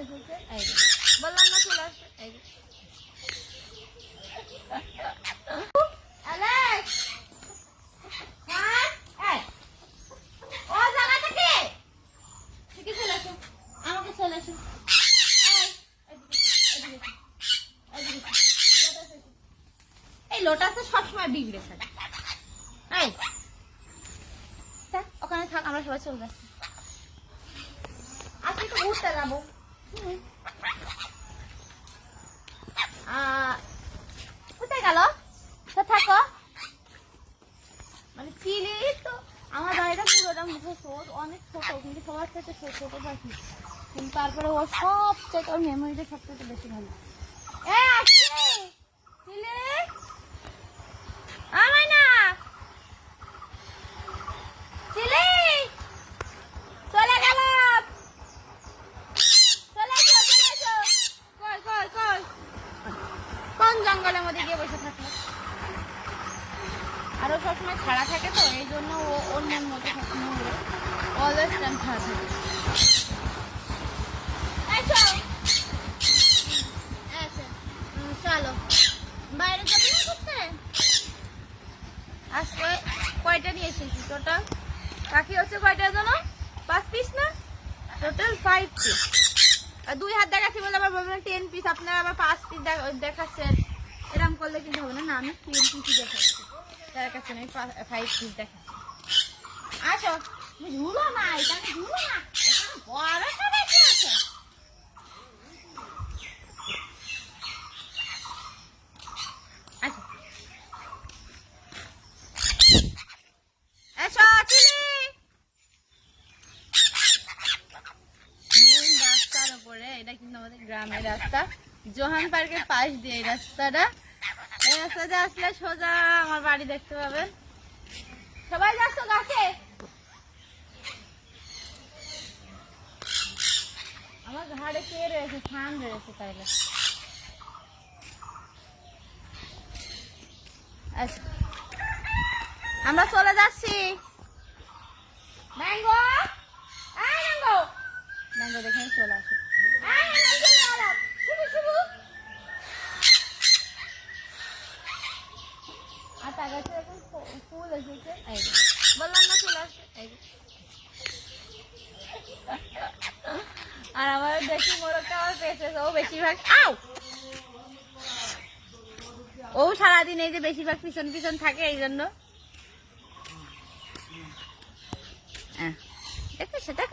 এসেছে, এই যে বললাম না চলে আসছে, এই যে অ্যালেক্স, হ্যাঁ, এই, ও জানাটা কে? ঠিক চলে আসো, আমাকে চলে আসো, এই, এদিকে, এদিকে, এই লোটা তো সবসময় বিগড়ে থাকে, এই ওখানে থাক, আমরা সবাই চলে যাচ্ছি, আজকে একটু ঘুরতে যাবো। কোথায় গেল? থাকো, মানে চিলি তো আমার বাড়িটা পুরোটা মুখে ছোট, অনেক ছোট, কিন্তু সবার সাথে ছোট পাখি, কিন্তু তারপরে ও সবচেয়ে ওর মেমোরিটা সবচেয়ে বেশি ভালো। চিলি আমায় না, চিলি চলে গেলাম, চলে এসো, চলে এসো, কই কই কই, কোন জঙ্গলের মধ্যে গিয়ে বসে থাকলো? আর ও সবসময় ছাড়া থাকে তো, এই জন্য ও ওর মন মতো সবসময় অলওয়েজ টাইম ছাড়া থাকে। চলো বাইরে যাবি না করতে? আজকে কয়টা নিয়ে এসেছি টোটাল? পাখি হচ্ছে কয়টা জানো? 5 পিস না, টোটাল 5 পিস। আর 2 হাত দেখাচ্ছি বলে আবার বলবেন 10 পিস, আপনারা আবার 5 পিস দেখাচ্ছেন, এরকম করলে কিন্তু হবে না। আমি 10 পিসই দেখাচ্ছি, তার কাছে আমি 5 পিস দেখাচ্ছি। আসো, ঝুলো না, এখানে ঝুলো না, এখানে বড় সবাই আছে। আচ্ছা এসো চিলি, মেইন রাস্তার উপরে, এটা কিন্তু আমাদের গ্রামের রাস্তা, জোহান পার্কের পাশ দিয়ে এই রাস্তাটা, এই রাস্তাতে আসলে সোজা আমার বাড়ি দেখতে পাবেন। সবাই যাচ্ছ গাছে? আমার ঘাড়ে কে রয়েছে? ফান রয়েছে তাইলে। আচ্ছা আমরা চলে যাচ্ছি। ম্যাঙ্গো, ম্যাঙ্গো, ম্যাঙ্গো দেখে চলে আসো। আর তার কাছে এখন ফুল এসেছে, এই বললাম না চলে আসছে, এই আর আমার বেশি মোরগটা আমার পেয়েছে, ও বেশিরভাগ ও সারাদিন এই যে বেশিরভাগ পিছন পিছন থাকে, এই জন্য দেখো সেটা